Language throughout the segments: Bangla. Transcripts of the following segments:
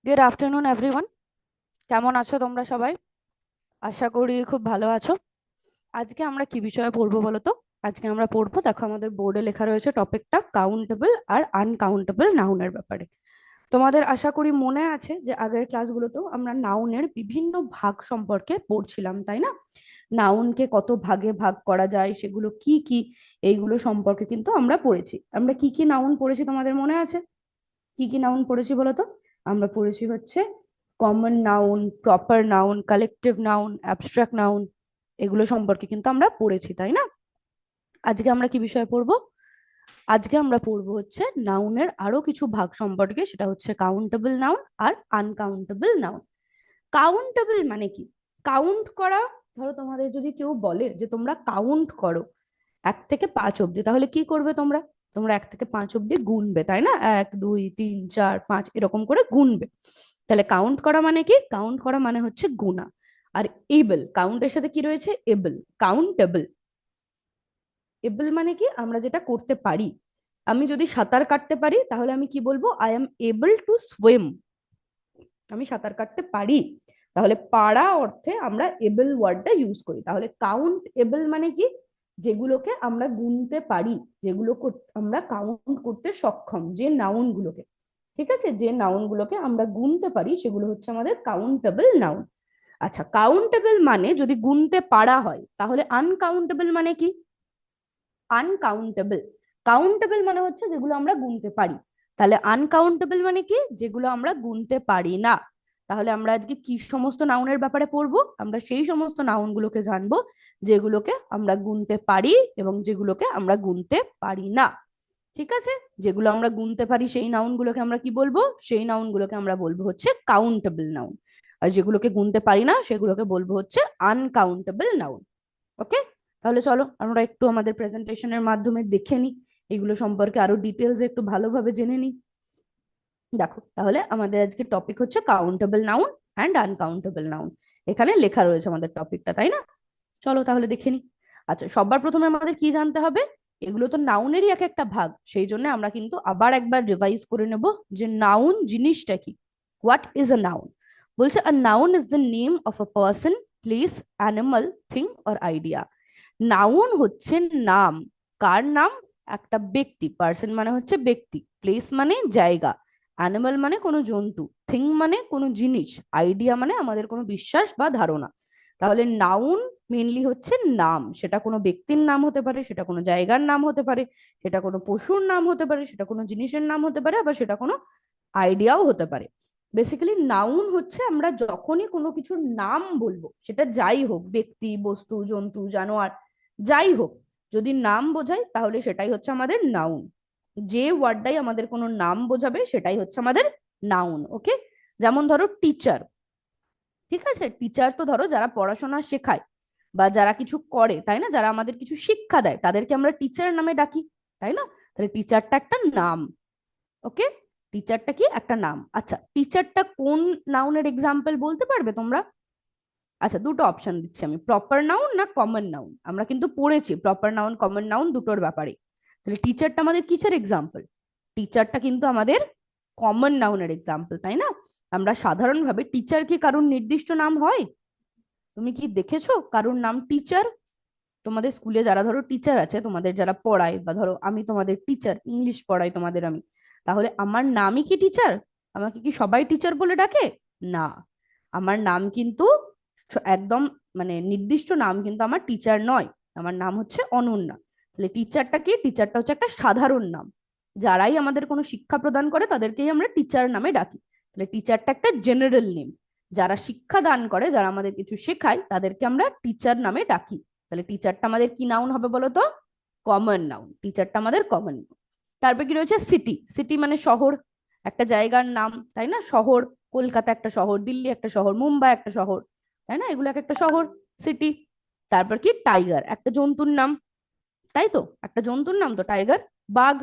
Good afternoon everyone. কেমন আছো তোমরা সবাই? আশা করি খুব ভালো আছো। আজকে আমরা কি বিষয়ে পড়বো বলো তো? আজকে আমরা পড়বো, দেখো আমাদের বোর্ডে লেখা রয়েছে টপিকটা কাউন্টেবল আর আনকাউন্টেবল নাউনের ব্যাপারে। তোমাদের আশা করি মনে আছে যে আগের ক্লাসগুলোতেও আমরা নাউনের বিভিন্ন ভাগ সম্পর্কে পড়ছিলাম, তাই না? নাউনকে কত ভাগে ভাগ করা যায়, সেগুলো কি কি, এইগুলো সম্পর্কে কিন্তু আমরা পড়েছি। আমরা কি কি নাউন পড়েছি তোমাদের মনে আছে? কি কি নাউন পড়েছি বলো তো? আমরা পড়েছি হচ্ছে common noun, proper noun, collective noun, abstract noun. এগুলো সম্পর্কে কিন্তু আমরা পড়েছি, তাই না? আজকে আমরা কি বিষয় পড়বো? আজকে আমরা পড়বো হচ্ছে নাউনের আরো কিছু ভাগ সম্পর্কে, সেটা হচ্ছে কাউন্টেবল নাউন আর আনকাউন্টেবল নাউন। কাউন্টেবল মানে কি? কাউন্ট করা। ধরো তোমাদের যদি কেউ বলে যে তোমরা কাউন্ট করো 1 থেকে 5 অব্দি, তাহলে কি করবে তোমরা? তোমরা 1 থেকে 5 অব্দি গুনবে, তাই না? 1 2 3 4 5 এরকম করে গুনবে। তাহলে কাউন্ট করা মানে কি? কাউন্ট করা মানে হচ্ছে গুনা। আর এবল, কাউন্টের সাথে কি রয়েছে? এবল। কাউন্টেবল। এবল মানে কি? আমরা যেটা করতে পারি। আমি যদি সাঁতার কাটতে পারি তাহলে আমি কি বলবো? I am able to swim. আমি সাঁতার কাটতে পারি। তাহলে পারা অর্থে আমরা এবল ওয়ার্ডটা ইউজ করি। তাহলে কাউন্ট এবল মানে কি? যেগুলোকে আমরা গুনতে পারি, যেগুলো আমরা কাউন্ট করতে সক্ষম, যে নাউন গুলোকে, ঠিক আছে, যে নাউন গুলোকে আমরা গুনতে পারি সেগুলো হচ্ছে আমাদের কাউন্টেবল নাউন। আচ্ছা, কাউন্টেবল মানে যদি গুনতে পারা হয়, তাহলে আনকাউন্টেবল মানে কি? আনকাউন্টেবল, কাউন্টেবল মানে হচ্ছে যেগুলো আমরা গুনতে পারি। তাহলে আনকাউন্টেবল মানে কি? যেগুলো আমরা গুনতে পারি না। তাহলে আমরা আজকে কি সমস্ত নাউনের ব্যাপারে পড়বো? আমরা সেই সমস্ত নাউনগুলোকে জানবো যেগুলোকে আমরা গুনতে পারি এবং যেগুলোকে আমরা গুনতে পারি না। ঠিক আছে? যেগুলো আমরা গুনতে পারি সেই নাউনগুলোকে আমরা কি বলবো? সেই নাউনগুলোকে আমরা বলবো হচ্ছে কাউন্টেবল নাউন। আর যেগুলোকে গুনতে পারি না সেগুলোকে বলবো হচ্ছে আনকাউন্টেবল নাউন। ওকে? তাহলে চলো আমরা একটু আমাদের প্রেজেন্টেশনের মাধ্যমে দেখে নিই, এগুলো সম্পর্কে আরো ডিটেলস একটু ভালোভাবে জেনে নিই। দেখো, তাহলে আমাদের আজকে টপিক হচ্ছে countable noun and uncountable noun. এখানে লেখা রয়েছে আমাদের টপিকটা, তাই না? চলো তাহলে দেখে নিই। আচ্ছা, সবার প্রথমে আমাদের কি জানতে হবে? এগুলো তো নাউনেরই এক একটা ভাগ, সেই জন্য আমরা কিন্তু আবার একবার রিভাইজ করে নেব যে নাউন জিনিসটা কি। What is a noun? বলছে a noun is the name of a person, place, animal, thing or idea. Noun হচ্ছে নাম। কার নাম? একটা ব্যক্তি। পার্সন মানে হচ্ছে ব্যক্তি, প্লেস মানে জায়গা, অ্যানিমাল মানে কোনো জন্তু, থিং মানে কোনো জিনিস, আইডিয়া মানে আমাদের কোনো বিশ্বাস বা ধারণা। তাহলে নাউন মেনলি হচ্ছে নাম। সেটা কোনো ব্যক্তির নাম হতে পারে, সেটা কোনো জায়গার নাম হতে পারে, সেটা কোনো পশুর নাম হতে পারে, সেটা কোনো জিনিসের নাম হতে পারে, আবার সেটা কোনো আইডিয়াও হতে পারে। বেসিক্যালি নাউন হচ্ছে আমরা যখনই কোনো কিছুর নাম বলবো, সেটা যাই হোক, ব্যক্তি, বস্তু, জন্তু, জানোয়ার, যাই হোক, যদি নাম বোঝায় তাহলে সেটাই হচ্ছে আমাদের নাউন। যে ওয়ার্ডটাই আমাদের কোনো নাম বোঝাবে সেটাই হচ্ছে আমাদের নাউন। ওকে? যেমন ধরো টিচার। ঠিক আছে? টিচার তো ধরো যারা পড়াশোনা শেখায় বা যারা কিছু করে, তাই না, যারা আমাদের কিছু শিক্ষা দেয় তাদেরকে আমরা টিচার নামে ডাকি, তাই না? তাহলে টিচারটা একটা নাম। ওকে? টিচারটা কি একটা নাম। আচ্ছা, টিচারটা কোন নাউনের এক্সাম্পল বলতে পারবে তোমরা? আচ্ছা, দুটো অপশন দিচ্ছি আমি, প্রপার নাউন না কমন নাউন। আমরা কিন্তু পড়েছি প্রপার নাউন কমন নাউন দুটোর ব্যাপারে। তাহলে টিচারটা আমাদের কিসের এক্সাম্পল? টিচারটা কিন্তু আমাদের কমন নাউনের এক্সাম্পল, তাই না? আমরা সাধারণভাবে, টিচার কি কারোর নির্দিষ্ট নাম হয়? তুমি কি দেখেছো কারোর নাম টিচার? তোমাদের স্কুলে যারা ধরো টিচার আছে, তোমাদের যারা পড়ায়, বা ধরো আমি তোমাদের টিচার, ইংলিশ পড়াই তোমাদের আমি, তাহলে আমার নামই কি টিচার? আমাকে কি সবাই টিচার বলে ডাকে? না। আমার নাম কিন্তু একদম মানে নির্দিষ্ট নাম কিন্তু আমার টিচার নয়। আমার নাম হচ্ছে অনন্যা। তাহলে টিচারটা কি? টিচারটা হচ্ছে একটা সাধারণ নাম। যারাই আমাদের কোনো শিক্ষা প্রদান করে তাদেরকেই আমরা টিচার নামে ডাকি। তাহলে টিচারটা একটা জেনারেল নেম। যারা শিক্ষা দান করে, যারা আমাদের কিছু শেখায়, তাদেরকে আমরা টিচার নামে ডাকি। তাহলে টিচারটা আমাদের কি নাউন হবে বলো তো? Common noun. টিচারটা আমাদের কমন। তারপর কি রয়েছে? সিটি। সিটি মানে শহর, একটা জায়গার নাম, তাই না? শহর, কলকাতা একটা শহর, দিল্লি একটা শহর, মুম্বাই একটা শহর, তাই না? এগুলো একটা শহর, সিটি। তারপর কি? টাইগার, একটা জন্তুর নাম, তাই তো? একটা জন্তুর নাম তো টাইগার, বাঘ।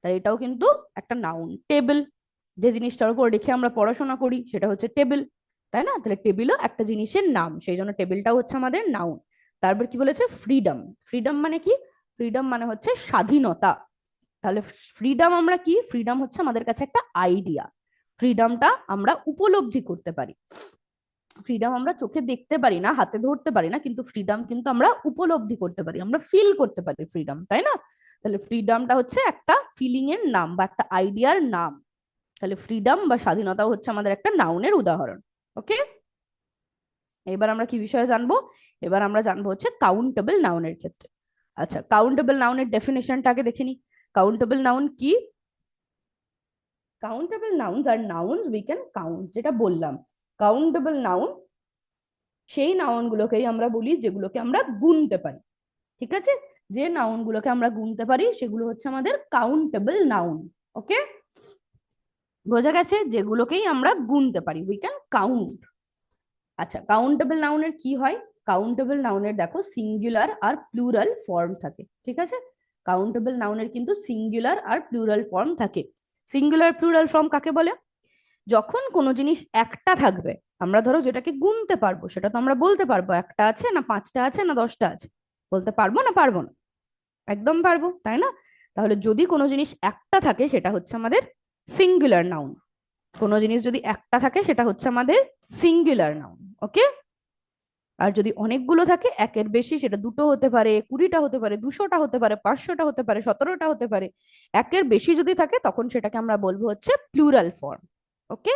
তাই এটাও কিন্তু একটা নাউন। টেবিল, যে জিনিসটার উপর রেখে আমরা পড়াশোনা করি সেটা হচ্ছে টেবিল, তাই না? তাহলে টেবিলও একটা জিনিসের নাম, সেই জন্য টেবিলটাও হচ্ছে আমাদের নাউন। তারপর কি বলেছে? ফ্রিডম। ফ্রিডম মানে কি? ফ্রিডম মানে হচ্ছে স্বাধীনতা। তাহলে ফ্রিডম আমরা কি? ফ্রিডম হচ্ছে আমাদের কাছে একটা আইডিয়া। ফ্রিডমটা আমরা উপলব্ধি করতে পারি। ফ্রিডম আমরা চোখে দেখতে পারি না, হাতে ধরতে পারি না, কিন্তু ফ্রিডম কিন্তু আমরা উপলব্ধি করতে পারি, আমরা ফিল করতে পারি ফ্রিডম, তাই না? তাহলে ফ্রিডমটা হচ্ছে একটা ফিলিং এর নাম বা একটা আইডিয়ার নাম। তাহলে ফ্রিডম বা স্বাধীনতা হচ্ছে আমাদের একটা নাউনের উদাহরণ। ওকে, এবার আমরা কি বিষয়ে জানবো? এবার আমরা জানবো হচ্ছে কাউন্টেবল নাউনের ক্ষেত্রে। আচ্ছা, কাউন্টেবল নাউনের ডেফিনেশনটা আগে দেখে নি। কাউন্টেবল নাউন কি? Countable nouns are nouns we can count, যেটা বললাম। কাউন্টেবল নাউন সেই নাউন গুলোকেই আমরা বলি যেগুলোকে আমরা গুনতে পারি। ঠিক আছে, যে নাউন গুলোকে আমরা গুনতে পারি সেগুলো হচ্ছে আমাদের কাউন্টেবল নাউন। ওকে, বোঝা গেছে? যেগুলোকেই আমরা গুনতে পারি উই ক্যান কাউন্ট। আচ্ছা, কাউন্টেবল নাউনের কি হয়? কাউন্টেবল নাউনের দেখো সিঙ্গুলার আর প্লুরাল ফর্ম থাকে। ঠিক আছে, কাউন্টেবল নাউনের কিন্তু সিঙ্গুলার আর প্লুরাল ফর্ম থাকে। সিঙ্গুলার প্লুরাল ফর্ম কাকে বলে? যখন কোনো জিনিস একটা থাকবে, আমরা ধরো যেটাকে গুনতে পারবো, সেটা তো আমরা বলতে পারবো একটা আছে না পাঁচটা আছে না দশটা আছে, বলতে পারবো না পারবো না? একদম পারবো, তাই না? তাহলে যদি কোনো জিনিস একটা থাকে সেটা হচ্ছে আমাদের সিঙ্গুলার নাউন। কোনো জিনিস যদি একটা থাকে সেটা হচ্ছে আমাদের সিঙ্গুলার নাউন। ওকে, আর যদি অনেকগুলো থাকে একের বেশি, সেটা দুটো হতে পারে, 20টা হতে পারে, 200টা হতে পারে, 500টা হতে পারে, 17টা হতে পারে, একের বেশি যদি থাকে তখন সেটাকে আমরা বলবো হচ্ছে প্লুরাল ফর্ম। ওকে,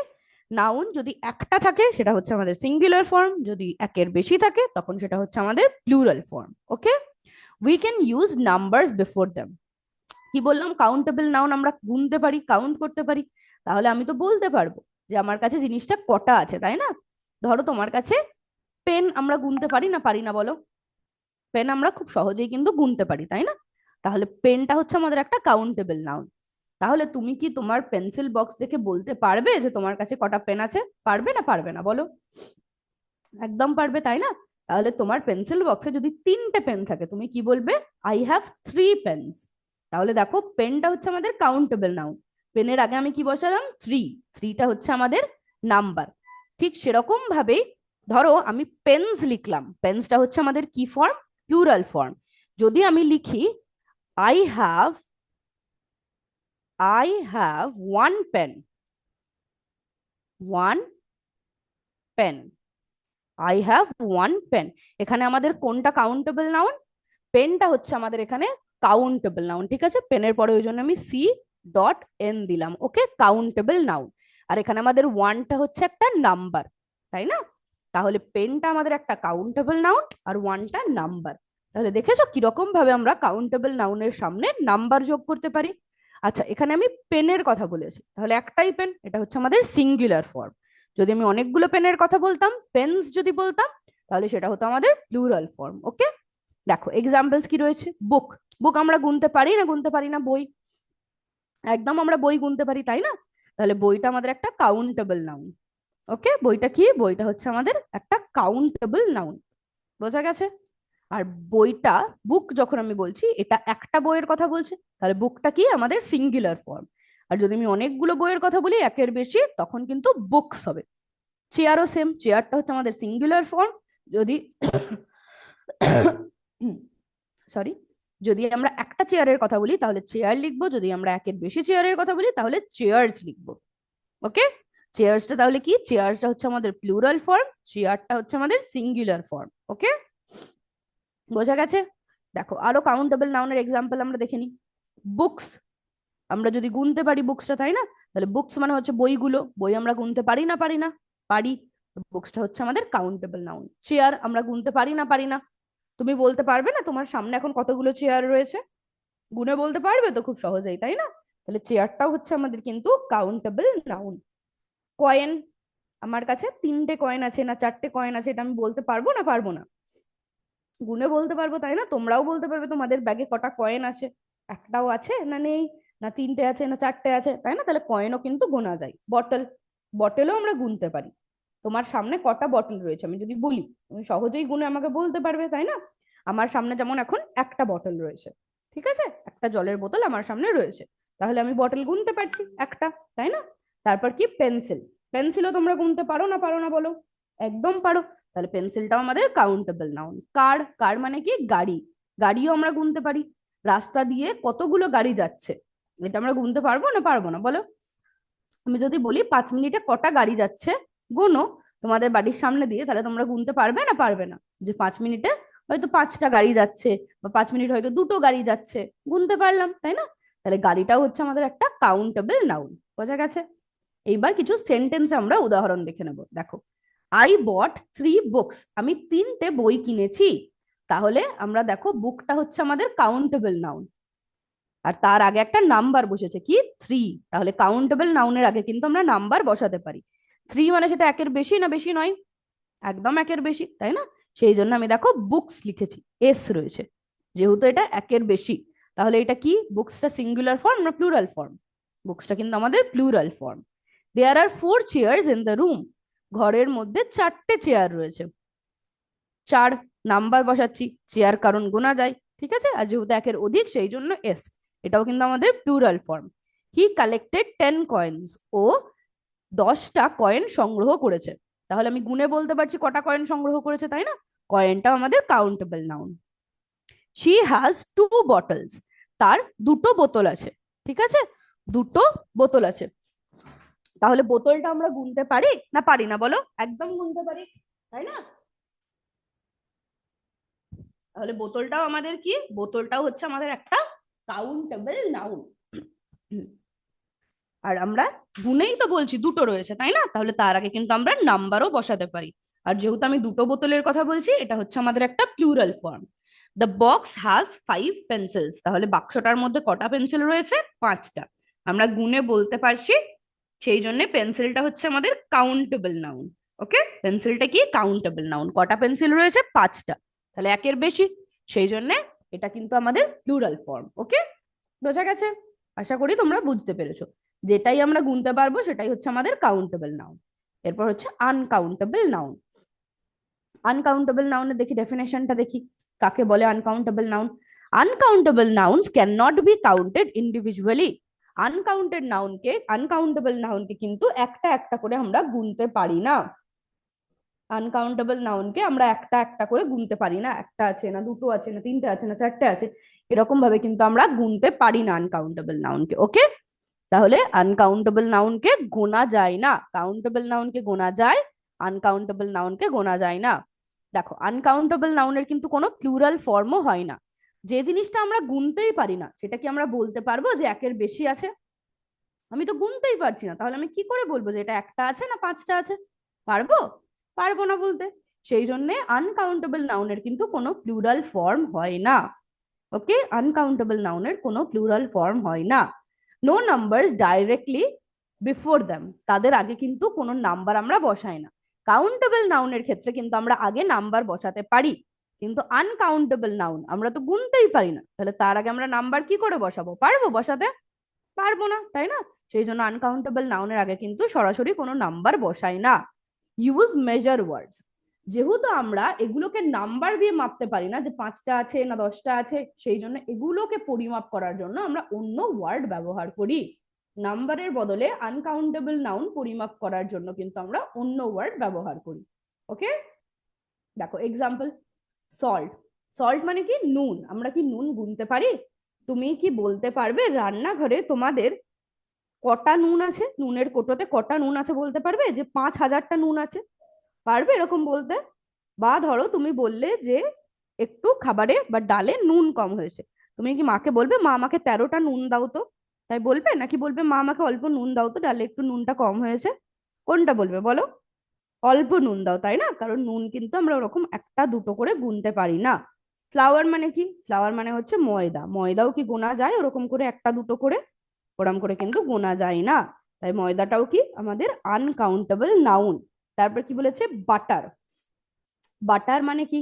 নাউন যদি একটা থাকে সেটা হচ্ছে আমাদের সিঙ্গুলার ফর্ম, যদি একের বেশি থাকে তখন সেটা হচ্ছে আমাদের plural form. Okay, we can use numbers before them. কি বললাম? কাউন্টেবল নাউন আমরা গুনতে পারি, কাউন্ট করতে পারি। তাহলে আমি তো বলতে পারবো যে আমার কাছে জিনিসটা কটা আছে, তাই না? ধরো তোমার কাছে পেন, আমরা গুনতে পারি না পারি না বলো? পেন আমরা খুব সহজেই কিন্তু গুনতে পারি, তাই না? তাহলে পেনটা হচ্ছে আমাদের একটা কাউন্টেবল নাউন। তাহলে তুমি কি তোমার পেন্সিল বক্স দেখে বলতে পারবে যে তোমার কাছে কটা পেন আছে? পারবে না পারবে না বলো? একদম পারবে, তাই না? তাহলে তোমার পেন্সিল বক্সে যদি 3টে পেন থাকে তুমি কি বলবে? I have 3 pens. তাহলে দেখো পেনটা হচ্ছে আমাদের কাউন্টেবল নাউন। পেনের আগে আমি কি বসালাম? 3। 3টা হচ্ছে আমাদের নাম্বার। ঠিক সেরকম ভাবে ধরো আমি পেন্স লিখলাম, পেন্সটা হচ্ছে আমাদের কি ফর্ম? Plural form. যদি আমি লিখি I have I have 1 pen, 1 pen, I have 1 pen, এখানে আমাদের কোনটা কাউন্টেবল নাউন? পেনটা হচ্ছে আমাদের এখানে কাউন্টেবল নাউন। ঠিক আছে, পেনের পরে ওই জন্য আমি C.N দিলাম। ওকে, কাউন্টেবল নাউন। আর এখানে আমাদের 1টা হচ্ছে একটা নাম্বার, তাই না? তাহলে পেনটা আমাদের একটা কাউন্টেবল নাউন আর 1টা নাম্বার। তাহলে দেখেছো কিরকম ভাবে আমরা কাউন্টেবল নাউনের সামনে নাম্বার যোগ করতে পারি। আচ্ছা, এখানে আমি পেনের কথা বলেছি, তাহলে একটাই পেন, এটা হচ্ছে আমাদের সিঙ্গুলার ফর্ম। যদি আমি অনেকগুলো পেনের কথা বলতাম, পেন্স যদি বলতাম, তাহলে সেটা হতো আমাদের প্লুরাল ফর্ম। ওকে, দেখো এক্সাম্পলস কি রয়েছে। বুক, বুক আমরা গুনতে পারি না গুনতে পারি না? বই, একদম আমরা বই গুনতে পারি, তাই না? তাহলে বইটা আমাদের একটা কাউন্টেবল নাউন। ওকে, বইটা কি? বইটা হচ্ছে আমাদের একটা কাউন্টেবল নাউন। বোঝা গেছে? আর বইটা, বুক যখন আমি বলছি এটা একটা বইয়ের কথা বলছে, তাহলে বুকটা কি? আমাদের সিঙ্গুলার ফর্ম। আর যদি আমি অনেকগুলো বইয়ের কথা বলি একের বেশি, তখন কিন্তু বুকস হবে। চেয়ারও সেম, চেয়ারটা হচ্ছে আমাদের সিঙ্গুলার ফর্ম। যদি সরি, যদি আমরা একটা চেয়ারের কথা বলি তাহলে চেয়ার লিখবো, যদি আমরা একের বেশি চেয়ারের কথা বলি তাহলে চেয়ার্স লিখবো। ওকে, চেয়ার্সটা তাহলে কি? চেয়ার্সটা হচ্ছে আমাদের প্লুরাল ফর্ম, চেয়ারটা হচ্ছে আমাদের সিঙ্গুলার ফর্ম। ওকে, বোঝা গেছে? দেখো আরো কাউন্টেবল নাউনের এক্সাম্পল আমরা দেখে নিই। বুকস, আমরা যদি গুনতে পারি বুকসটা, তাই না? তাহলে বুকস মানে হচ্ছে বইগুলো, বই আমরা গুনতে পারি না পারি না? পারি। বুকসটা হচ্ছে আমাদের কাউন্টেবল নাউন। চেয়ার আমরা গুনতে পারি না পারি না? তুমি বলতে পারবে না তোমার সামনে এখন কতগুলো চেয়ার রয়েছে? গুনে বলতে পারবে তো খুব সহজেই, তাই না? তাহলে চেয়ারটাও হচ্ছে আমাদের কিন্তু কাউন্টেবল নাউন। কয়েন, আমার কাছে 3টে কয়েন আছে না 4টে কয়েন আছে, এটা আমি বলতে পারবো না পারবো না? গুনে বলতে পারবো, তাই না? তোমরাও বলতে পারবে তোমাদের ব্যাগে কটা কয়েন আছে, একটাও আছে না নেই, না 3টে আছে না 4টে আছে, তাই না? তাহলে কয়েনও কিন্তু গোনা যায়। বটল, বটলও আমরা গুনতে পারি। তোমার সামনে কটা বটল রয়েছে আমি যদি বলি, তুমি সহজেই গুনে আমাকে বলতে পারবে, তাই না? আমার সামনে যেমন এখন একটা বটল রয়েছে, ঠিক আছে, একটা জলের বোতল আমার সামনে রয়েছে, তাহলে আমি বটল গুনতে পারছি একটা, তাই না? তারপর কি? পেন্সিল, পেন্সিলও তোমরা গুনতে পারো না পারো না বলো? একদম পারো। তাহলে পেন্সিলটাও আমাদের কাউন্টেবল নাউন। কার, কার মানে কি? গাড়ি, গাড়িও আমরা গুনতে পারি। রাস্তা দিয়ে কতগুলো গাড়ি যাচ্ছে, এটা আমরা গুনতে পারবো না পারবো না বলো? আমি যদি বলি 5 মিনিটে কটা গাড়ি যাচ্ছে গোনো তোমাদের বাড়ির সামনে দিয়ে, তাহলে তোমরা গুনতে পারবে না পারবে না? যে 5 মিনিটে হয়তো 5টা গাড়ি যাচ্ছে, বা 5 মিনিট হয়তো 2টো গাড়ি যাচ্ছে, গুনতে পারলাম তাই না? তাহলে গাড়িটাও হচ্ছে আমাদের একটা কাউন্টেবল নাউন। বোঝা গেছে? এইবার কিছু সেন্টেন্সে আমরা উদাহরণ দেখে নেব। দেখো, আই বট 3 বুকস, আমি 3টে বই কিনেছি। তাহলে আমরা দেখো বুকটা হচ্ছে আমাদের কাউন্টেবল নাউন, আর তার আগে একটা নাম্বার বসেছে কি 3। তাহলে কাউন্টেবল নাউনের আগে কিন্তু আমরা নাম্বার বসাতে পারি। 3 মানে সেটা একের বেশি না বেশি নয়? একদম একের বেশি, তাই না? সেই জন্য আমি দেখো বুকস লিখেছি, এস রয়েছে, যেহেতু এটা একের বেশি। তাহলে এটা কি, বুকসটা সিঙ্গুলার ফর্ম না প্লুরাল ফর্ম? বুকসটা কিন্তু আমাদের plural form. There are 4 chairs in the room, ঘরের মধ্যে 4টে চেয়ার রয়েছে। 4 নাম্বার বসাচ্ছি, চেয়ার কারণ গোনা যায়, ঠিক আছে? আর যেহেতু একের অধিক সেই জন্য এস। এটাও কিন্তু আমাদের প্লুরাল ফর্ম। হি কালেক্টেড 10 কয়েন্স, ও 10টা কয়েন সংগ্রহ করেছে। তাহলে আমি গুনে বলতে পারছি কটা কয়েন সংগ্রহ করেছে, তাই না? কয়েনটা আমাদের countable noun. She has 2 bottles, তার 2টো বোতল আছে, ঠিক আছে? 2টো বোতল আছে। তাহলে বোতলটা আমরা গুনতে পারি না পারি না বলো? একদম গুনতে পারি, তাই না? তাহলে বোতলটাও আমাদের কি, বোতলটাও হচ্ছে আমাদের একটা কাউন্টেবল নাউন। আর আমরা গুনেই তো বলছি 2টো রয়েছে, তাই না? তাহলে তার আগে কিন্তু আমরা নাম্বারও বসাতে পারি। আর যেহেতু আমি 2টো বোতলের কথা বলছি, এটা হচ্ছে আমাদের একটা plural form. The box has 5 pencils, তাহলে বাক্সটার মধ্যে কটা পেন্সিল রয়েছে? 5টা। আমরা গুনে বলতে পারছি, সেই জন্য পেন্সিলটা হচ্ছে আমাদের কাউন্টেবল নাউন। ওকে, পেন্সিলটা কি কাউন্টেবল নাউন। কটা পেন্সিল রয়েছে? 5টা। তাহলে একের বেশি, সেই জন্য এটা কিন্তু আমাদের প্লুরাল ফর্ম। ওকে, বোঝা গেছে? আশা করি তোমরা বুঝতে পেরেছো। যেটাই আমরা গুনতে পারবো সেটাই হচ্ছে আমাদের কাউন্টেবল নাউন। এরপর হচ্ছে আনকাউন্টেবল নাউন। আনকাউন্টেবল নাউনের দেখি ডেফিনেশনটা দেখি, কাকে বলে uncountable noun. Uncountable nouns can not be counted individually. Uncountable নাউনকে কিন্তু একটা একটা করে আমরা গুনতে পারি না। আনকাউন্টেবল নাউনকে আমরা একটা একটা করে গুনতে পারি না, একটা আছে না 2টো আছে না 3টে আছে না 4টে আছে, এরকম ভাবে কিন্তু আমরা গুনতে পারি না আনকাউন্টেবল নাউনকে। ওকে, তাহলে আনকাউন্টেবল নাউনকে গোনা যায় না, কাউন্টেবল নাউনকে গোনা যায়, আনকাউন্টেবল নাউনকে গোনা যায় না। দেখো, আনকাউন্টেবল নাউনের কিন্তু কোনো প্লুরাল ফর্মও হয় না। যে জিনিসটা আমরা গুনতেই পারি না, সেটা কি আমরা বলতে পারবো যে একের বেশি আছে? আমি তো গুনতেই পারছি না, তাহলে আমি কি করে বলবো যে এটা একটা আছে না 5টা আছে? পারবো? পারবো না বলতে। সেই জন্য আনকাউন্টেবল নাউনের কিন্তু কোনো প্লুরাল ফর্ম হয় না। ওকে, আনকাউন্টেবল নাউনের কোনো প্লুরাল ফর্ম হয় না। No numbers directly before them, তাদের আগে কিন্তু কোনো নাম্বার আমরা বসাই না। কাউন্টেবল নাউনের ক্ষেত্রে কিন্তু আমরা আগে নাম্বার বসাতে পারি, কিন্তু আনকাউন্টেবল নাউন আমরা তো গুনতেই পারি না, তাহলে তার আগে আমরা নাম্বার কি করে বসাবো? পারবো বসাতে? পারবো না, তাই না? সেই জন্য আনকাউন্টেবল নাউনের আগে কিন্তু সরাসরি কোনো নাম্বার বসাই না। ইউজ মেজার ওয়ার্ডস, যেহেতু আমরা এগুলোকে নাম্বার দিয়ে মাপতে পারি না যে 5টা আছে না 10টা আছে, সেই জন্য এগুলোকে পরিমাপ করার জন্য আমরা অন্য ওয়ার্ড ব্যবহার করি। নাম্বারের বদলে আনকাউন্টেবল নাউন পরিমাপ করার জন্য কিন্তু আমরা অন্য ওয়ার্ড ব্যবহার করি। ওকে, দেখো এক্সাম্পল, সল্ট। সল্ট মানে কি নুন। আমরা কি নুন গুনতে পারি? তুমি কি বলতে পারবে রান্নাঘরে তোমাদের কটা নুন আছে? নুনের কোটোতে কটা নুন আছে বলতে পারবে যে 5,000টা নুন আছে? পারবে এরকম বলতে? বা ধরো তুমি বললে যে একটু খাবারে বা ডালে নুন কম হয়েছে, তুমি কি মাকে বলবে মা আমাকে 13টা নুন দাও তো? তাই বলবে, নাকি বলবে মা আমাকে অল্প নুন দাও তো, ডালে একটু নুনটা কম হয়েছে? কোনটা বলবে বলো? অল্প নুন দাও, তাই না? কারণ নুন কিন্তু আমরা ওরকম একটা দুটো করে গুনতে পারি না। ফ্লাওয়ার মানে কি? ফ্লাওয়ার মানে হচ্ছে ময়দা। ময়দাও কি গোনা যায় ওরকম করে একটা দুটো করে? ওরকম করে কিন্তু গোনা যায় না। তাই ময়দাটাও কি আমাদের আনকাউন্টেবল নাউন। তারপর কি বলেছে? বাটার। বাটার মানে কি?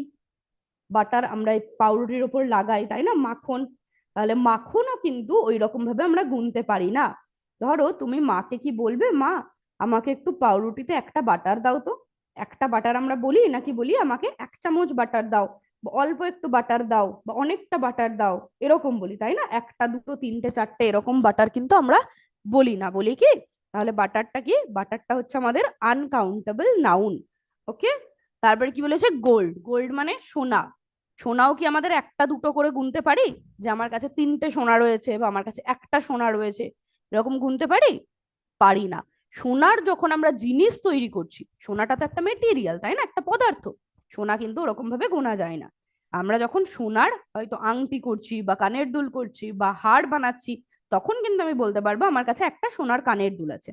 বাটার আমরা এই পাউরুটির ওপর লাগাই, তাই না? মাখন। তাহলে মাখনও কিন্তু ওই রকম ভাবে আমরা গুনতে পারি না। ধরো তুমি মাকে কি বলবে, মা আমাকে একটু পাউরুটিতে একটা বাটার দাও তো? একটা বাটার আমরা বলি, নাকি বলি আমাকে 1 চামচ বাটার দাও, বা অল্প একটু বাটার দাও, বা অনেকটা বাটার দাও, এরকম বলি, তাই না? একটা দুটো তিনটে চারটে এরকম বাটার কিন্তু আমরা বলি না, বলি কি? তাহলে বাটারটা কি? বাটারটা হচ্ছে আমাদের আনকাউন্টেবল নাউন। ওকে, তারপরে কি বলেছে? গোল্ড। গোল্ড মানে সোনা। সোনাও কি আমাদের একটা দুটো করে গুনতে পারি, যে আমার কাছে 3টে সোনা রয়েছে বা আমার কাছে একটা সোনা রয়েছে, এরকম গুনতে পারি? পারি না। সোনার যখন আমরা জিনিস তৈরি করছি, সোনাটা তো একটা মেটেরিয়াল, তাই না, একটা পদার্থ, সোনা কিন্তু ওরকম ভাবে গোনা যায় না। আমরা যখন সোনার হয়তো আংটি করছি বা কানের দুল করছি বা হার বানাচ্ছি, তখন কিন্তু আমি বলতে পারবো আমার কাছে একটা সোনার কানের দুল আছে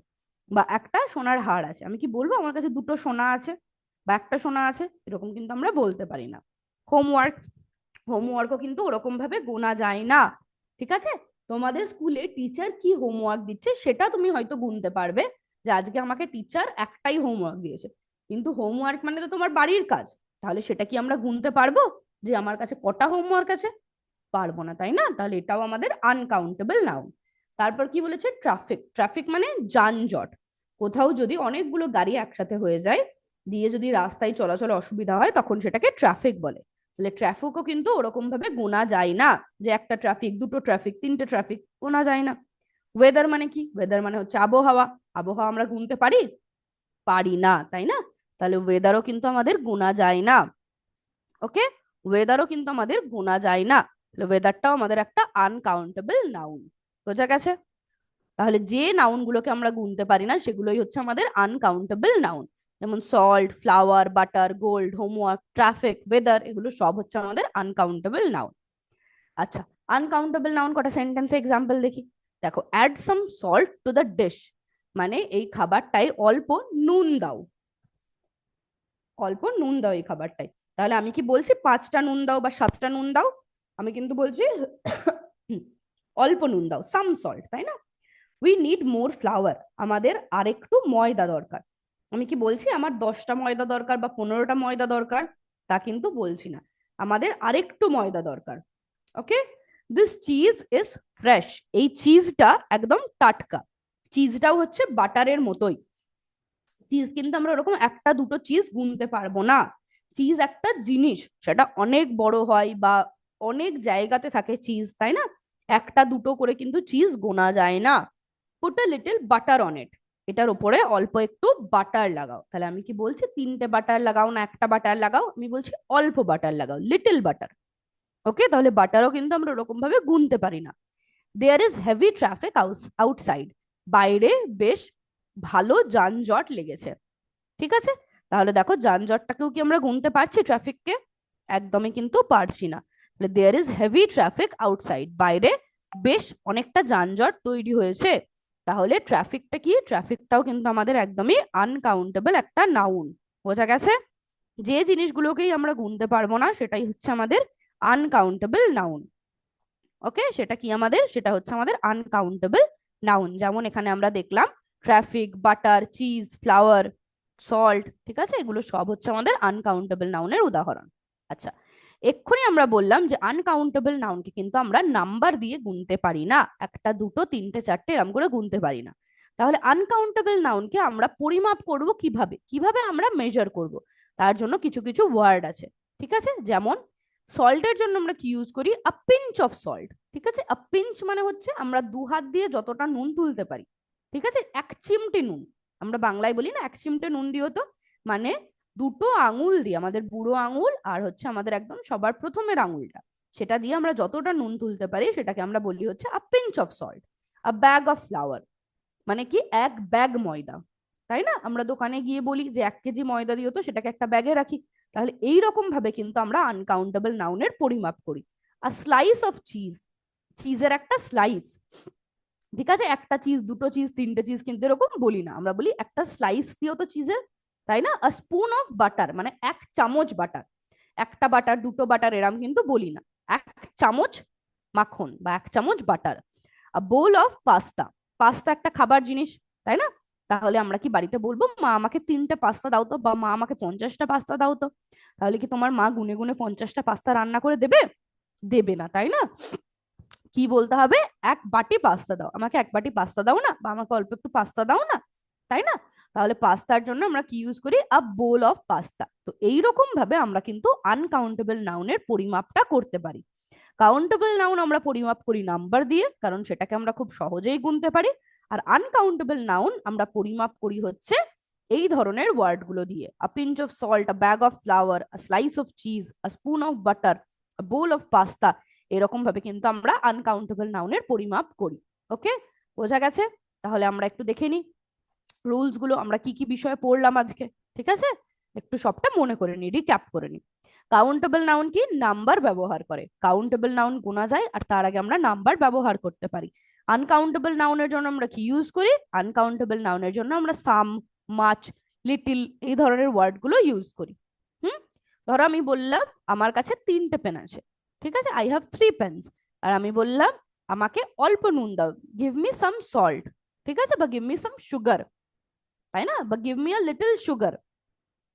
বা একটা সোনার হার আছে। আমি কি বলবো আমার কাছে দুটো সোনা আছে বা একটা সোনা আছে? এরকম কিন্তু আমরা বলতে পারি না। হোমওয়ার্ক, হোমওয়ার্কও কিন্তু ওরকম ভাবে গোনা যায় না। ঠিক আছে, তোমাদের স্কুলে টিচার কি হোমওয়ার্ক দিচ্ছে সেটা তুমি হয়তো গুনতে পারবে, যে আজকে আমাকে টিচার একটাই হোমওয়ার্ক দিয়েছে, কিন্তু হোমওয়ার্ক মানে তো তোমার বাড়ির কাজ, তাহলে সেটা কি আমরা গুনতে পারবো যে আমার কাছে কটা হোমওয়ার্ক আছে? পারবো না, তাই না? তাহলে এটাও আমাদের আনকাউন্টেবল নাউন। তারপর কি বলেছে? ট্রাফিক। ট্রাফিক মানে যানজট। কোথাও যদি অনেকগুলো গাড়ি একসাথে হয়ে যায়, দিয়ে যদি রাস্তায় চলাচলে অসুবিধা হয়, তখন সেটাকে ট্রাফিক বলে। তাহলে ট্রাফিকও কিন্তু ওরকম ভাবে গোনা যায় না, যে একটা ট্রাফিক, দুটো ট্রাফিক, তিনটে ট্রাফিক, গোনা যায় না। ওয়েদার মানে কি? ওয়েদার মানে হচ্ছে আবহাওয়া। আবহাওয়া আমরা গুনতে পারি? পারি না, তাই না? তাহলে ওয়েদারও কিন্তু আমাদের গোনা যায় না। ওকে, ওয়েদারও কিন্তু আমাদের গোনা যায় না। ওয়েদারটাও আমাদের একটা আনকাউন্টেবল নাউন। বোঝা গেছে? তাহলে যে নাউন গুলোকে আমরা গুনতে পারি না সেগুলোই হচ্ছে আমাদের আনকাউন্টেবল নাউন। যেমন salt, flour, butter, gold, homework, traffic, weather, এগুলো সব হচ্ছে আমাদের আনকাউন্টেবল নাউন। আচ্ছা, আনকাউন্টেবল নাউন কটা সেন্টেন্সে এক্সাম্পল দেখি। দেখো, add some salt to the dish, মানে এই খাবারটায় অল্প নুন দাও। অল্প নুন দাও এই খাবারটায়। তাহলে আমি কি বলছি 5টা নুন দাও বা 7টা নুন দাও? আমি কিন্তু বলছি অল্প নুন দাও, সাম সল্ট, তাই না? উই নিড মোর ফ্লাওয়ার, আমাদের আরেকটু ময়দা দরকার। আমি কি বলছি আমার 10টা ময়দা দরকার বা 15টা ময়দা দরকার? তা কিন্তু বলছি না, আমাদের আরেকটু ময়দা দরকার। ওকে, দিস চিজ ইজ ফ্রেশ, এই চিজটা একদম টাটকা। চিজটাও হচ্ছে বাটারের মতোই। চিজ কিন্তু আমরা ওরকম একটা দুটো চিজ গুনতে পারবো না। চিজ একটা জিনিস, সেটা অনেক বড় হয় বা অনেক জায়গাতে থাকে চিজ, তাই না? একটা দুটো করে কিন্তু চিজ গোনা যায় না। Put a little butter on it, এটার উপরে অল্প একটু বাটার লাগাও। তাহলে আমি কি বলছি 3টে বাটার লাগাও না একটা বাটার লাগাও? আমি বলছি অল্প বাটার লাগাও, লিটল বাটার। ওকে, তাহলে বাটারও কিন্তু আমরা ওরকম ভাবে গুনতে পারি না। There is heavy traffic outside, বাইরে বেশ ভালো যানজট লেগেছে। ঠিক আছে, তাহলে দেখো যানজটটাকেও কি আমরা গুনতে পারছি ট্রাফিককে? একদমই কিন্তু পারছি না। তাহলে there is heavy traffic outside, বাইরে বেশ অনেকটা যানজট তৈরি হয়েছে। তাহলে ট্রাফিকটা কি? ট্রাফিকটাও কিন্তু আমাদের একদমই আনকাউন্টেবল একটা নাউন। বোঝা গেছে? যে জিনিসগুলোকেই আমরা গুনতে পারবো না সেটাই হচ্ছে আমাদের আনকাউন্টেবল নাউন। ওকে, সেটা কি আমাদের? সেটা হচ্ছে আমাদের আনকাউন্টেবল নাউন। যেমন এখানে আমরা দেখলাম traffic, butter, cheese, flower, salt, ঠিক আছে, এগুলো সব হচ্ছে আমাদের আনকাউন্টেবল নাউনের উদাহরণ। আচ্ছা, এক্ষুনি আমরা বললাম যে আনকাউন্টেবল নাউনকে কিন্তু আমরা নাম্বার দিয়ে গুনতে পারি না, একটা দুটো তিনটে চারটে এরকম করে গুনতে পারি না। তাহলে আনকাউন্টেবল নাউনকে আমরা পরিমাপ করব কিভাবে? কিভাবে আমরা মেজার করব? তার জন্য কিছু কিছু ওয়ার্ড আছে। ঠিক আছে, যেমন সল্টের জন্য আমরা কি ইউজ করি? আ পিঞ্চ অফ সল্ট। ঠিক আছে, আ পিঞ্চ মানে হচ্ছে আমরা 2 হাত দিয়ে যতটা নুন তুলতে পারি। ঠিক আছে, এক চিমটে নুন, আমরা বাংলায় বলি না এক চিমটে নুন দিও তো, মানে দুটো আঙুল দিয়ে, আমাদের বুড়ো আঙুল আর হচ্ছে আমাদের একদম সবার প্রথমের আঙুলটা, সেটা দিয়ে আমরা যতটা নুন তুলতে পারি সেটাকে আমরা বলি হচ্ছে আ pinch of salt. A bag of flower, মানে কি? এক ব্যাগ ময়দা, তাই না? আমরা দোকানে গিয়ে বলি যে 1 কেজি ময়দা দিও তো, সেটাকে একটা ব্যাগে রাখি। তাহলে এইরকম ভাবে কিন্তু আমরা আনকাউন্টেবল নাউনের পরিমাপ করি। আর স্লাইস অফ চিজ, চিজের একটা স্লাইস। ঠিক আছে, একটা চিজ, দুটো চিজ, তিনটে চিজ কিন্তু এরকম বলি না, আমরা বলি একটা স্লাইস দিও তো চিজের, তাই না? আ স্পুন অফ বাটার, মানে 1 চামচ বাটার। একটা বাটার, দুটো বাটার এরম কিন্তু বলি না, 1 চামচ মাখন বা 1 চামচ butter. A bowl of pasta, pasta একটা খাবার জিনিস, তাই না? তাহলে আমরা কি বাড়িতে বলবো মা আমাকে 3টে পাস্তা দাও তো, বা মা আমাকে 50টা পাস্তা দাও তো? তাহলে কি তোমার মা গুনে গুনে 50টা পাস্তা রান্না করে দেবে? দেবে না, তাই না? কি বলতে হবে? 1 বাটি পাস্তা দাও, আমাকে 1 বাটি পাস্তা দাও না, বা আমাকে অল্প একটু পাস্তা দাও না, তাই না? তাহলে পাস্তার জন্য আমরা কি ইউজ করি? আ বোল অফ পাস্তা। তো এইরকম ভাবে আমরা কিন্তু আনকাউন্টেবল নাউনের পরিমাপটা করতে পারি। কাউন্টেবল নাউন আমরা পরিমাপ করি নাম্বার দিয়ে, কারণ সেটাকে আমরা খুব সহজেই গুনতে পারি। আর আনকাউন্টেবল নাউন আমরা পরিমাপ করি হচ্ছে এই ধরনের ওয়ার্ড গুলো দিয়ে: a pinch of salt, a bag of flour, a slice of cheese, a spoon of butter, a bowl of pasta. এরকম ভাবে কিন্তু আমরা আনকাউন্টেবল নাউনের পরিমাপ করি। ওকে, বোঝা গেছে? তাহলে আমরা একটু দেখে নিই রুলস গুলো আমরা কি কি বিষয়ে পড়লাম আজকে, ঠিক আছে? একটু সবটা মনে করে নি, রিক্যাপ করে নি। কাউন্টেবল নাউন কি? নাম্বার ব্যবহার করে। কাউন্টেবল নাউন গোনা যায় আর তার আগে আমরা নাম্বার ব্যবহার করতে পারি। আনকাউন্টেবল নাউনের জন্য আমরা কি ইউজ করি? আনকাউন্টেবল নাউনের জন্য আমরা সাম, মাচ, লিটিল এই ধরনের ওয়ার্ড গুলো ইউজ করি। হুম, ধরো আমি বললাম আমার কাছে 3টে পেন আছে, ঠিক আছে, আই হ্যাভ 3 পেন্স। আর আমি বললাম আমাকে অল্প নুন দাও, গিভ মি সাম সল্ট, ঠিক আছে, বা গিভ মি সাম সুগার, তাই না, বা give me a little sugar,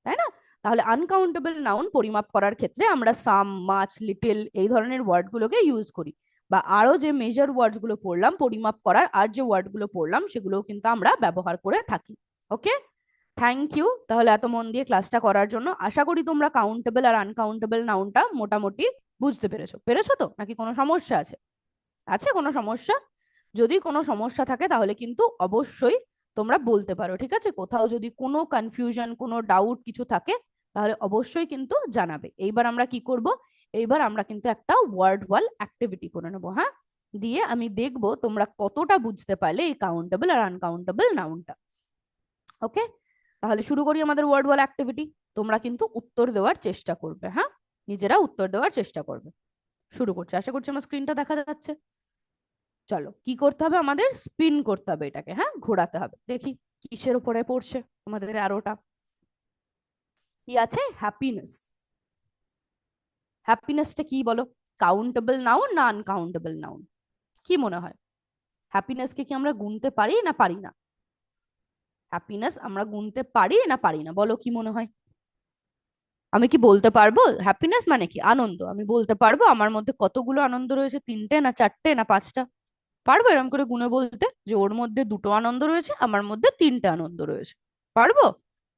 তাই না? তাহলে আনকাউন্টেবল নাউন পরিমাপ করার ক্ষেত্রে আমরা সাম, মাচ, লিটল এই ধরনের ওয়ার্ড গুলোকে ইউজ করি। বা আরো যে মেজর ওয়ার্ডস গুলো পড়লাম পরিমাপ করার, আর যে ওয়ার্ড গুলো পড়লাম সেগুলো কিন্তু আমরা ব্যবহার করে থাকি। ওকে, থ্যাংক ইউ তাহলে এত মন দিয়ে ক্লাসটা করার জন্য। আশা করি তোমরা কাউন্টেবল আর আনকাউন্টেবল নাউনটা মোটামুটি বুঝতে পেরেছো। পেরেছো তো, নাকি কোনো সমস্যা আছে? আছে কোনো সমস্যা? যদি কোনো সমস্যা থাকে তাহলে কিন্তু অবশ্যই তোমরা বলতে পারো, ঠিক আছে? কোথাও যদি কোনো কনফিউশন, কোনো ডাউট কিছু থাকে তাহলে অবশ্যই কিন্তু জানাবে। এইবার আমরা কি করব? এইবার আমরা কিন্তু একটা ওয়ার্ড ওয়াল অ্যাক্টিভিটি করে নেবো, হ্যাঁ? দিয়ে আমি দেখব তোমরা কতটা বুঝতে পারলে এই কাউন্টেবল আর আনকাউন্টেবল নাউনটা। ওকে, তাহলে শুরু করি আমাদের ওয়ার্ড ওয়াল অ্যাক্টিভিটি। তোমরা কিন্তু উত্তর দেওয়ার চেষ্টা করবে, হ্যাঁ, নিজেরা উত্তর দেওয়ার চেষ্টা করবে। শুরু করছি, আশা করছি আমার স্ক্রিনটা দেখা যাচ্ছে। চলো, কি করতে হবে? আমাদের স্পিন করতে হবে এটাকে, হ্যাঁ, ঘোরাতে হবে। দেখি কিসের উপরে পড়ছে আমাদের অ্যারোটা। কি আছে? হ্যাপিনেস। হ্যাপিনেসটা কি বলো? কাউন্টেবল নাউন না আনকাউন্টেবল নাউন? কি মনে হয়? হ্যাপিনেসকে কি আমরা গুনতে পারি না পারি না? হ্যাপিনেস আমরা গুনতে পারি না পারি না, বলো কি মনে হয়? আমি কি বলতে পারবো হ্যাপিনেস মানে কি? আনন্দ। আমি বলতে পারবো আমার মধ্যে কতগুলো আনন্দ রয়েছে, 3টে না 4টে না 5টা? পারবো এরকম করে গুনে বলতে যে ওর মধ্যে 2টো আনন্দ রয়েছে, আমার মধ্যে 3টে আনন্দ রয়েছে? পারবো?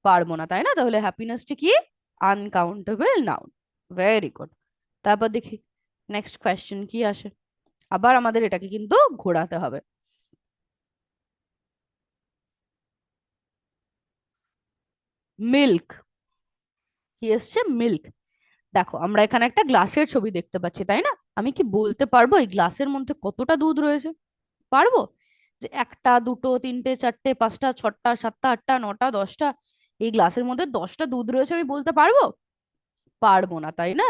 পারবো না, তাই না? তাহলে হ্যাপিনেসটি কি? Uncountable noun. Very good. তারপর দেখি নেক্সট কোয়েশ্চেন কি আসে। আবার আমাদের এটাকে কিন্তু ঘোরাতে হবে। মিল্ক। কি এসছে? মিল্ক। দেখো আমরা এখানে একটা গ্লাসের ছবি দেখতে পাচ্ছি, তাই না? আমি কি বলতে পারবো এই গ্লাসের মধ্যে কতটা দুধ রয়েছে? পারবো? যে একটা, দুটো, তিনটে, চারটে, পাঁচটা, ছটা, সাতটা, আটটা, নটা, 10টা, এই গ্লাসের মধ্যে 10টা দুধ রয়েছে আমি বলতে পারবো? পারবো না, তাই না?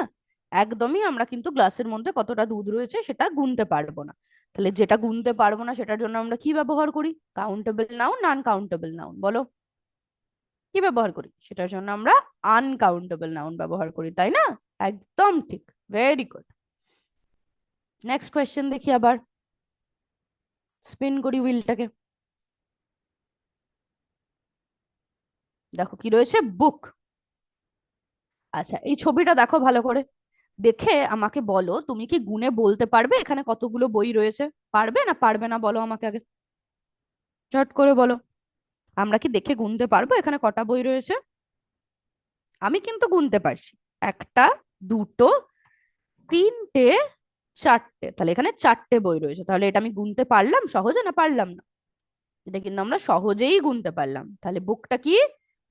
একদমই আমরা কিন্তু গ্লাসের মধ্যে কতটা দুধ রয়েছে সেটা গুনতে পারবো না। তাহলে যেটা গুনতে পারবো না সেটার জন্য আমরা কি ব্যবহার করি? কাউন্টেবল নাউন না আনকাউন্টেবল নাউন, বলো? কি ব্যবহার করি? সেটার জন্য আমরা আনকাউন্টেবল নাউন ব্যবহার করি, তাই না? একদম ঠিক। Very good. নেক্সট কোয়েশ্চেন দেখি আবার। স্পিন করি হুইলটাকে। দেখো কি রয়েছে? বুক। আচ্ছা, এই ছবিটা দেখো ভালো করে। দেখে আমাকে বলো তুমি কি গুনে বলতে পারবে এখানে কতগুলো বই রয়েছে? পারবে না পারবে না বলো আমাকে আগে, চট করে বলো। আমরা কি দেখে গুনতে পারবো এখানে কটা বই রয়েছে? আমি কিন্তু গুনতে পারছি। একটা, দুটো, তিনটে, চারটে। তাহলে এখানে 4টে বই রয়েছে। তাহলে এটা আমি গুনতে পারলাম সহজে না পারলাম না? এটা কিন্তু আমরা সহজেই গুনতে পারলাম। তাহলে বুকটা কি?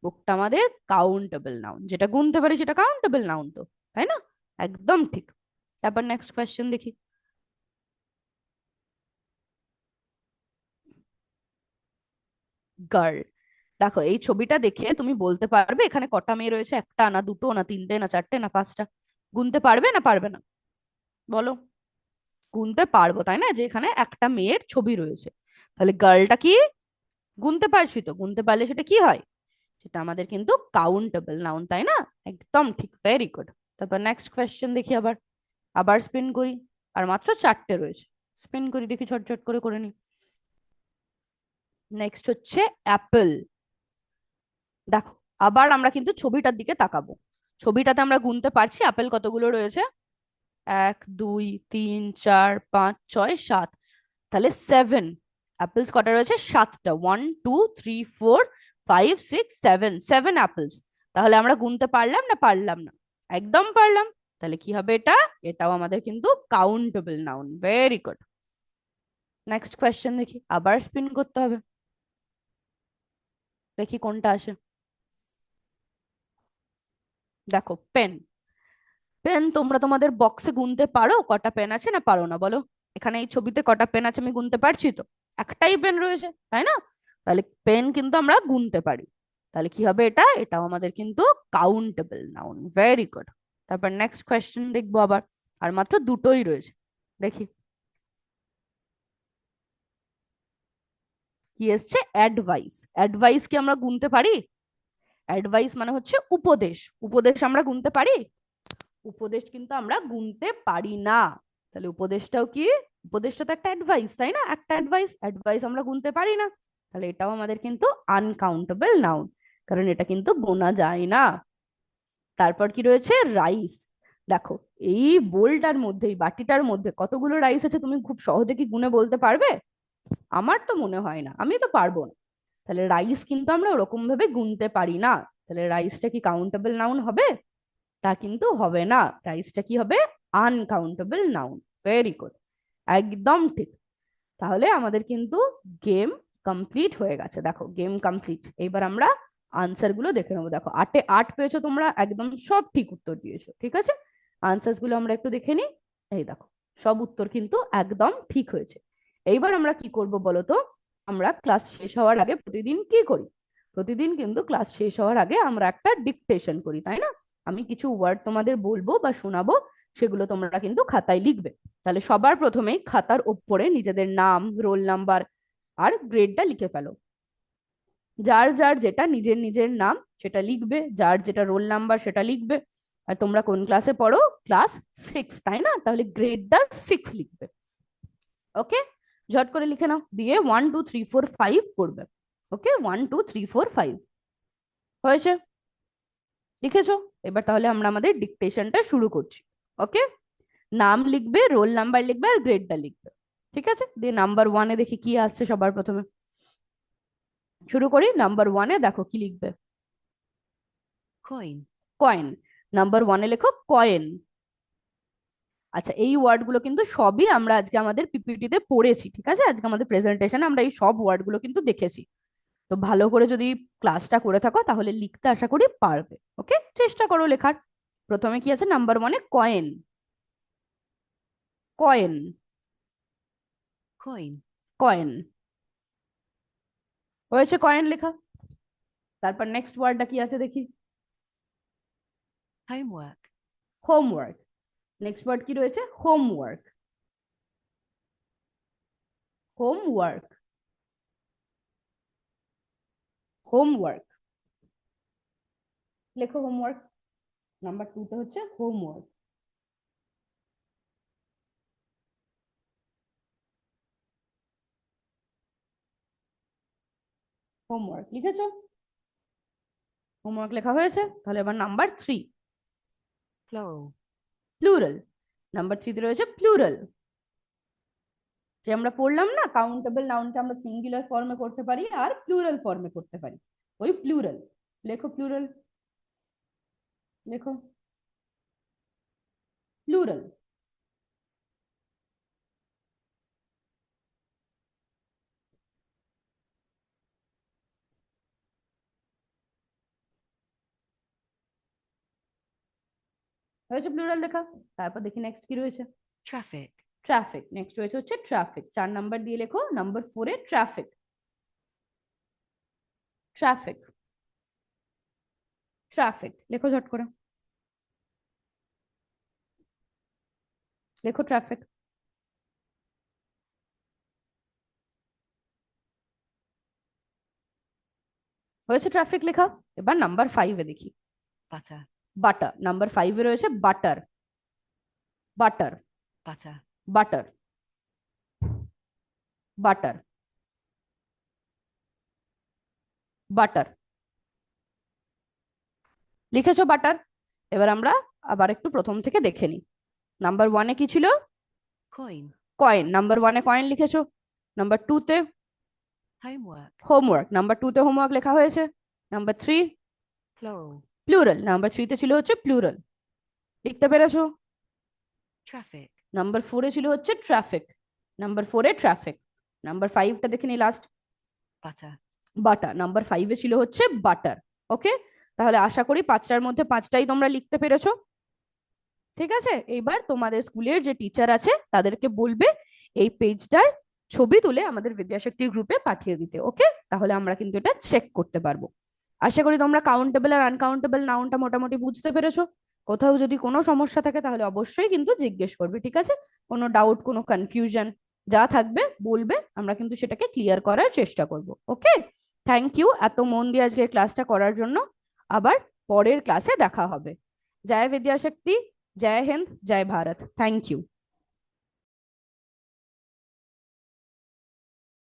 বুকটা আমাদের কাউন্টেবল নাউন। যেটা গুনতে পারি সেটা কাউন্টেবল নাউন তো, তাই না? একদম ঠিক। তারপর নেক্সট কোয়েশ্চেন দেখি। গার্ল। দেখো এই ছবিটা দেখে তুমি বলতে পারবে এখানে কটা মেয়ে রয়েছে? একটা না দুটো না তিনটে না চারটে না 5টা? গুনতে পারবে না পারবে না? বলো। গুনতে পারবো, তাই না, যে এখানে একটা মেয়ের ছবি রয়েছে। তাহলে গার্লটা কি? গুনতে পারছি তো, গুনতে পারলে সেটা কি হয়? সেটা আমাদের কিন্তু কাউন্টেবল নাউন, তাই না? একদম ঠিক। Very good. তারপর নেক্সট কোয়েশ্চেন দেখি আবার। আবার স্পিন করি। আর মাত্র 4টে রয়েছে। স্পিন করি, দেখি ঝটঝট করে নি। নেক্সট হচ্ছে অ্যাপেল। দেখো আবার আমরা কিন্তু ছবিটার দিকে তাকাবো। ছবিটাতে আমরা গুনতে পারছি আপেল কতগুলো রয়েছে। 1 2 3 4 5 6 7। তাহলে 7 অ্যাপেলস কটা রয়েছে? 7টা। 1 2 3 4 5 6 7, 7 অ্যাপেলস। তাহলে আমরা গুনতে পারলাম না পারলাম না? একদম পারলাম। তাহলে কি হবে এটা? এটাও আমাদের কিন্তু countable noun. Very good. Next question দেখি। আবার স্পিন করতে হবে, দেখি কোনটা আসে। দেখো পেন। পেন তোমরা তোমাদের বক্সে গুনতে পারো কটা পেন আছে না পারো না, বলো? এখানে এই ছবিতে কটা পেন আছে আমি গুনতে পারছি তো? একটাই পেন রয়েছে, তাই না? তাহলে পেন কিন্তু আমরা গুনতে পারি। তাহলে কি হবে এটা? এটাও আমাদের কিন্তু কাউন্টেবল নাউন। Very good. তারপর নেক্সট কোয়েশ্চেন দেখবো আবার। আর মাত্র দুটোই রয়েছে, দেখি কি এসছে। অ্যাডভাইস। অ্যাডভাইস কি আমরা গুনতে পারি? অ্যাডভাইস মানে হচ্ছে উপদেশ। উপদেশ আমরা গুনতে পারি? উপদেশ কিন্তু আমরা গুনতে পারি না। তাহলে উপদেশটাও কি? উপদেশটা তো একটা অ্যাডভাইস, তাই না? একটা অ্যাডভাইস, অ্যাডভাইস আমরা গুনতে পারি না। তাহলে এটাও আমাদের কিন্তু আনকাউন্টেবল নাউন, কারণ এটা কিন্তু গোনা যায় না। তারপর কি রয়েছে? রাইস। দেখো, এই বোলটার মধ্যে, এই বাটিটার মধ্যে কতগুলো রাইস আছে তুমি খুব সহজে কি গুনে বলতে পারবে? আমার তো মনে হয় না, আমি তো পারবো না। তাহলে রাইস কিন্তু আমরা ওরকম ভাবে গুনতে পারি না। তাহলে রাইসটা কি কাউন্টেবল নাউন হবে? তা কিন্তু হবে না। রাইসটা কি হবে? Uncountable noun. ভেরি গুড, একদম ঠিক। তাহলে আমাদের কিন্তু গেম কমপ্লিট হয়ে গেছে। দেখো, গেম কমপ্লিট। এবার আমরা আনসার গুলো দেখে নেবো। দেখো, 8-এ 8 পেয়েছো তোমরা, একদম সব ঠিক উত্তর দিয়েছো। ঠিক আছে, আনসার গুলো আমরা একটু দেখে নিই। এই দেখো, সব উত্তর কিন্তু একদম ঠিক হয়েছে। এইবার আমরা কি করব বলো তো? আমরা ক্লাস শেষ হওয়ার আগে প্রতিদিন কি করি? প্রতিদিন কিন্তু ক্লাস শেষ হওয়ার আগে আমরা একটা ডিকটেশন করি, তাই না? আমি কিছু ওয়ার্ড তোমাদের বলবো বা শোনাবো, সেগুলো তোমরা কিন্তু খাতায় লিখবে। তাহলে সবার প্রথমেই খাতার ওপরে নিজেদের নাম, রোল নাম্বার আর গ্রেডটা লিখে ফেলো। যার যার যেটা নিজের নিজের নাম সেটা লিখবে, যার যেটা রোল নাম্বার সেটা লিখবে। আর তোমরা কোন ক্লাসে পড়ো? ক্লাস 6, তাই না? তাহলে গ্রেডটা 6 লিখবে। ওকে, ঝট করে লিখে নাও, দিয়ে 1 2 3 4 5 করবে। ওকে, 1 2 3 4 5 হয়েছে? লিখেছো? এবার তাহলে আমরা আমাদের ডিকটেশনটা শুরু করছি। ওকে, নাম লিখবে, রোল নাম্বার লিখবে আর গ্রেডটা লিখবে। ঠিক আছে, দিয়ে নাম্বার 1-এ দেখি কি আসছে সবার প্রথমে। শুরু করি। নাম্বার 1-এ দেখো কি লিখবে? coin, coin. নাম্বার 1-এ লেখো কয়েন। আচ্ছা, এই ওয়ার্ড গুলো কিন্তু সবই আমরা আজকে আমাদের পিপিটিতে পড়েছি। ঠিক আছে, আজকে আমাদের প্রেজেন্টেশনে আমরা এই সব ওয়ার্ড গুলো কিন্তু দেখেছি। তো ভালো করে যদি ক্লাসটা করে থাকো তাহলে লিখতে আশা করি পারবে। ওকে, চেষ্টা করো লেখার। প্রথমে কি আছে? নাম্বার 1-এ কয়েন। কয়েন। coin, কয়েন হয়েছে, কয়েন লেখা। তারপর নেক্সট ওয়ার্ডটা কি আছে দেখি? homework, homework. নেক্সট ওয়ার্ড কি রয়েছে? হোমওয়ার্ক। হোমওয়ার্ক। হোমওয়ার্ক লেখো, হোমওয়ার্ক। নাম্বার 2-তে হচ্ছে হোমওয়ার্ক। হোমওয়ার্ক লিখেছো? হোমওয়ার্ক লেখা হয়েছে। তাহলে এবার নাম্বার 3, plural, প্লুরাল। নাম্বার 3-তে রয়েছে প্লুরাল। যে আমরা পড়লাম না, কাউন্টেবল নাউনকে আমরা সিঙ্গুলার ফর্মে করতে পারি আর প্লুরাল ফর্মে করতে পারি। ওই প্লুরাল। লেখো প্লুরাল। লেখো প্লুরাল। হয়েছে প্লুরাল লেখা। তারপর দেখি নেক্সট কি রয়েছে? traffic, traffic. নেক্সট রয়েছে হচ্ছে ট্রাফিক। 4 নাম্বার দিয়ে লেখো নাম্বার 4-এ ট্রাফিক। ট্রাফিক। ট্রাফিক লেখো ঝট করে। লেখো ট্রাফিক। হয়েছে ট্রাফিক লেখা। এবার নাম্বার 5-এ দেখি। butter, butter. নাম্বার 5-এ রয়েছে butter. Butter. butter, butter. Butter. Butter লিখেছো বাটার। এবার আমরা আবার একটু প্রথম থেকে দেখে নিই। নাম্বার 1-এ কি ছিল? coin, coin. নাম্বার 1-এ কয়েন লিখেছো। নাম্বার 2-তে homework, হোমওয়ার্ক। নাম্বার 2-তে হোমওয়ার্ক লেখা হয়েছে। Number 3 plural, plural. নাম্বার 3-তে ছিল হচ্ছে প্লুরাল। লিখতে পেরেছো? traffic, নাম্বার 4-এ ছিল হচ্ছে ট্রাফিক। নাম্বার 4-এ ট্রাফিক। নাম্বার 5টা দেখে নি লাস্ট। butter, butter. নাম্বার 5-এ ছিল হচ্ছে বাটার। ওকে, তাহলে আশা করি 5টার মধ্যে 5টাই তোমরা লিখতে পেরেছো। ঠিক আছে, এইবার তোমাদের স্কুলের যে টিচার আছে তাদেরকে বলবে এই পেজটার ছবি তুলে আমাদের বিদ্যাশক্তির গ্রুপে পাঠিয়ে দিতে। ওকে, তাহলে আমরা কিন্তু এটা চেক করতে পারবো। আশা করি তোমরা কাউন্টেবল আর আনকাউন্টেবল নাউনটা মোটামুটি বুঝতে পেরেছো। কোথাও যদি কোনো সমস্যা থাকে তাহলে অবশ্যই কিন্তু জিজ্ঞেস করবে, ঠিক আছে? কোনো ডাউট, কোনো কনফিউশন যা থাকবে বলবে, আমরা কিন্তু সেটাকে ক্লিয়ার করার চেষ্টা করব। ওকে, থ্যাংক ইউ এত মন দিয়ে আজকে ক্লাসটা করার জন্য। আবার পরের ক্লাসে দেখা হবে। জয় বিদ্যাশক্তি, জয় হিন্দ, জয় ভারত। Thank you.